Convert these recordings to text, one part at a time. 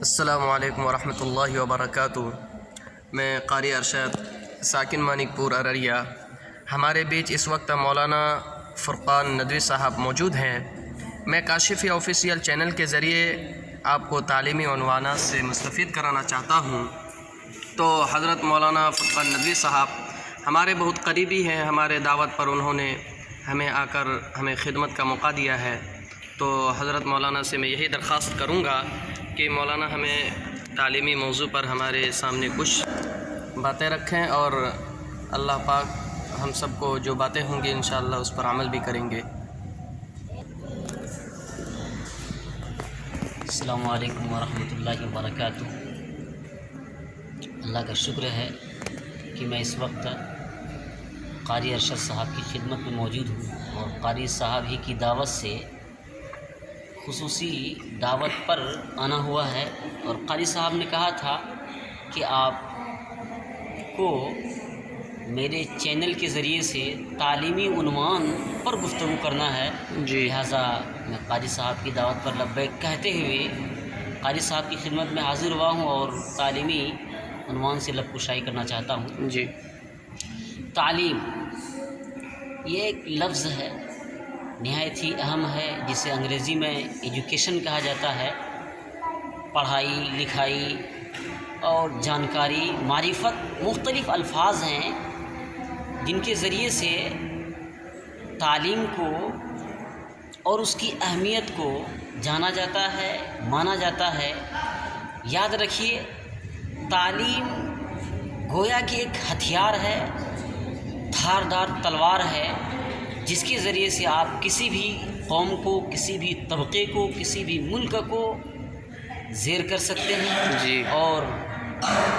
السلام علیکم ورحمۃ اللہ وبرکاتہ۔ میں قاری ارشد ساکن مانک پور ارریہ۔ ہمارے بیچ اس وقت مولانا فرقان ندوی صاحب موجود ہیں۔ میں کاشفی آفیشیل چینل کے ذریعے آپ کو تعلیمی عنوانات سے مستفید کرانا چاہتا ہوں۔ تو حضرت مولانا فرقان ندوی صاحب ہمارے بہت قریبی ہیں۔ ہمارے دعوت پر انہوں نے ہمیں آ کر ہمیں خدمت کا موقع دیا ہے۔ تو حضرت مولانا سے میں یہی درخواست کروں گا کہ مولانا ہمیں تعلیمی موضوع پر ہمارے سامنے کچھ باتیں رکھیں، اور اللہ پاک ہم سب کو جو باتیں ہوں گی انشاءاللہ اس پر عمل بھی کریں گے۔ السلام علیکم ورحمۃ اللہ وبرکاتہ۔ اللہ کا شکر ہے کہ میں اس وقت قاری ارشد صاحب کی خدمت میں موجود ہوں، اور قاری صاحب ہی کی دعوت سے خصوصی دعوت پر آنا ہوا ہے۔ اور قاری صاحب نے کہا تھا کہ آپ کو میرے چینل کے ذریعے سے تعلیمی عنوان پر گفتگو کرنا ہے، لہٰذا میں قاری صاحب کی دعوت پر لبیک کہتے ہوئے قاری صاحب کی خدمت میں حاضر ہوا ہوں اور تعلیمی عنوان سے لب کشائی کرنا چاہتا ہوں۔ تعلیم یہ ایک لفظ ہے، نہایت ہی اہم ہے، جسے انگریزی میں ایجوکیشن کہا جاتا ہے۔ پڑھائی لکھائی اور جانکاری، معرفت مختلف الفاظ ہیں جن کے ذریعے سے تعلیم کو اور اس کی اہمیت کو جانا جاتا ہے، مانا جاتا ہے۔ یاد رکھیے، تعلیم گویا کہ ایک ہتھیار ہے، دھاردار تلوار ہے، جس کے ذریعے سے آپ کسی بھی قوم کو، کسی بھی طبقے کو، کسی بھی ملک کو زیر کر سکتے ہیں اور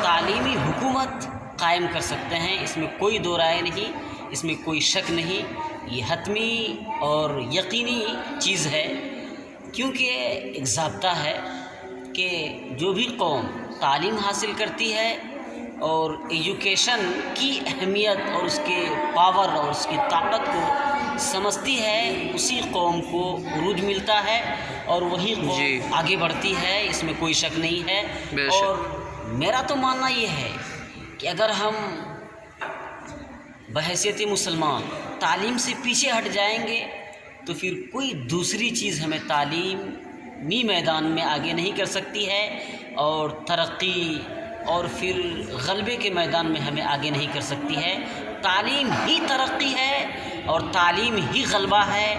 تعلیمی حکومت قائم کر سکتے ہیں۔ اس میں کوئی دو رائے نہیں، اس میں کوئی شک نہیں، یہ حتمی اور یقینی چیز ہے، کیونکہ ایک ضابطہ ہے کہ جو بھی قوم تعلیم حاصل کرتی ہے اور ایجوکیشن کی اہمیت اور اس کے پاور اور اس کی طاقت کو سمجھتی ہے، اسی قوم کو عروج ملتا ہے اور وہی قوم آگے بڑھتی ہے، اس میں کوئی شک نہیں ہے۔ اور میرا تو ماننا یہ ہے کہ اگر ہم بحیثیت مسلمان تعلیم سے پیچھے ہٹ جائیں گے تو پھر کوئی دوسری چیز ہمیں تعلیمی میدان میں آگے نہیں کر سکتی ہے، اور ترقی اور پھر غلبے کے میدان میں ہمیں آگے نہیں کر سکتی ہے۔ تعلیم ہی ترقی ہے اور تعلیم ہی غلبہ ہے،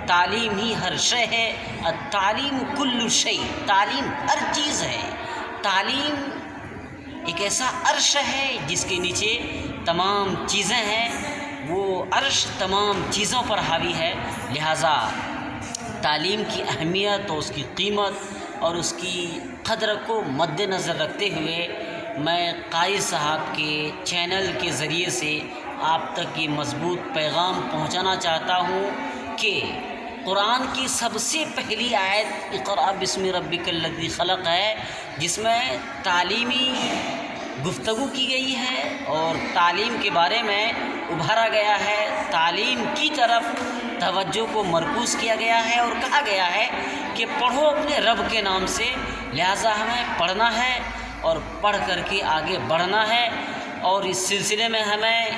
تعلیم ہی ہر شے ہے۔ التعلیم کل شیء، تعلیم ہر چیز ہے۔ تعلیم ایک ایسا عرش ہے جس کے نیچے تمام چیزیں ہیں، وہ عرش تمام چیزوں پر حاوی ہے، لہٰذا تعلیم کی اہمیت اور اس کی قیمت اور اس کی قدر کو مد نظر رکھتے ہوئے میں قاری صاحب کے چینل کے ذریعے سے آپ تک یہ مضبوط پیغام پہنچانا چاہتا ہوں کہ قرآن کی سب سے پہلی آیت اقرأ بسم ربک الذی خلق ہے، جس میں تعلیمی گفتگو کی گئی ہے اور تعلیم کے بارے میں ابھارا گیا ہے، تعلیم کی طرف توجہ کو مرکوز کیا گیا ہے اور کہا گیا ہے کہ پڑھو اپنے رب کے نام سے، لہٰذا ہمیں پڑھنا ہے اور پڑھ کر کے آگے بڑھنا ہے، اور اس سلسلے میں ہمیں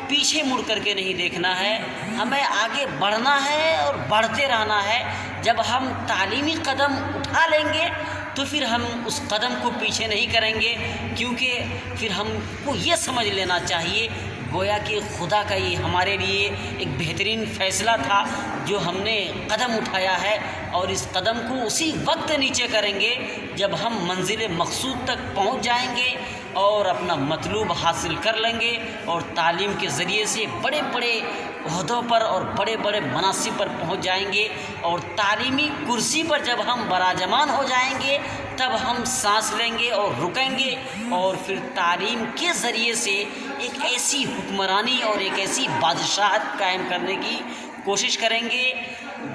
پیچھے مڑ کر کے نہیں دیکھنا ہے، ہمیں آگے بڑھنا ہے اور بڑھتے رہنا ہے۔ جب ہم تعلیمی قدم اٹھا لیں گے تو پھر ہم اس قدم کو پیچھے نہیں کریں گے، کیونکہ پھر ہم کو یہ سمجھ لینا چاہیے گویا کہ خدا کا یہ ہمارے لیے ایک بہترین فیصلہ تھا جو ہم نے قدم اٹھایا ہے، اور اس قدم کو اسی وقت نیچے کریں گے جب ہم منزل مقصود تک پہنچ جائیں گے اور اپنا مطلوب حاصل کر لیں گے، اور تعلیم کے ذریعے سے بڑے بڑے عہدوں پر اور بڑے بڑے مناصب پر پہنچ جائیں گے، اور تعلیمی کرسی پر جب ہم براجمان ہو جائیں گے تب ہم سانس لیں گے اور رکیں گے، اور پھر تعلیم کے ذریعے سے ایک ایسی حکمرانی اور ایک ایسی بادشاہت قائم کرنے کی کوشش کریں گے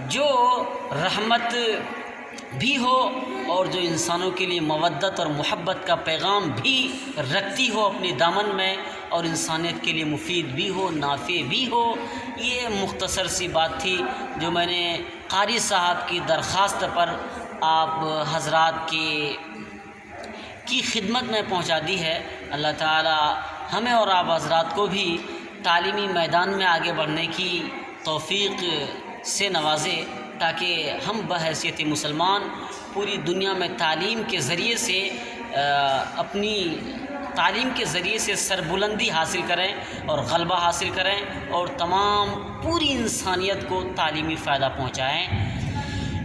جو رحمت بھی ہو اور جو انسانوں کے لیے مودت اور محبت کا پیغام بھی رکھتی ہو اپنے دامن میں، اور انسانیت کے لیے مفید بھی ہو، نافع بھی ہو۔ یہ مختصر سی بات تھی جو میں نے قاری صاحب کی درخواست پر آپ حضرات کے کی خدمت میں پہنچا دی ہے۔ اللہ تعالی ہمیں اور آپ حضرات کو بھی تعلیمی میدان میں آگے بڑھنے کی توفیق سے نوازے، تاکہ ہم بحیثیت مسلمان پوری دنیا میں تعلیم کے ذریعے سے اپنی تعلیم کے ذریعے سے سربلندی حاصل کریں اور غلبہ حاصل کریں، اور تمام پوری انسانیت کو تعلیمی فائدہ پہنچائیں۔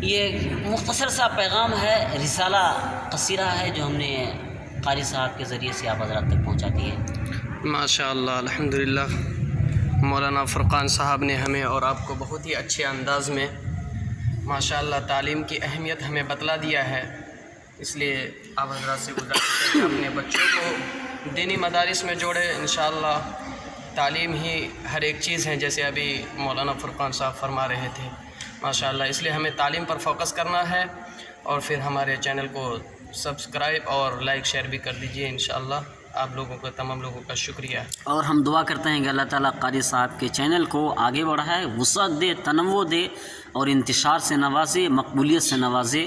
یہ مختصر سا پیغام ہے، رسالہ قصیرہ ہے جو ہم نے قاری صاحب کے ذریعے سے آپ حضرات تک پہنچا دی ہے۔ ماشاء اللہ، الحمدللہ، مولانا فرقان صاحب نے ہمیں اور آپ کو بہت ہی اچھے انداز میں ماشاء اللہ تعلیم کی اہمیت ہمیں بتلا دیا ہے۔ اس لیے آپ حضرات سے گزارش ہے کہ اپنے بچوں کو دینی مدارس میں جوڑے۔ انشاءاللہ تعلیم ہی ہر ایک چیز ہے، جیسے ابھی مولانا فرقان صاحب فرما رہے تھے ماشاءاللہ۔ اس لیے ہمیں تعلیم پر فوکس کرنا ہے، اور پھر ہمارے چینل کو سبسکرائب اور لائک شیئر بھی کر دیجئے انشاءاللہ۔ آپ لوگوں کا، تمام لوگوں کا شکریہ۔ اور ہم دعا کرتے ہیں کہ اللہ تعالیٰ قاری صاحب کے چینل کو آگے بڑھائے، وسعت دے، تنوع دے، اور انتشار سے نوازے، مقبولیت سے نوازے۔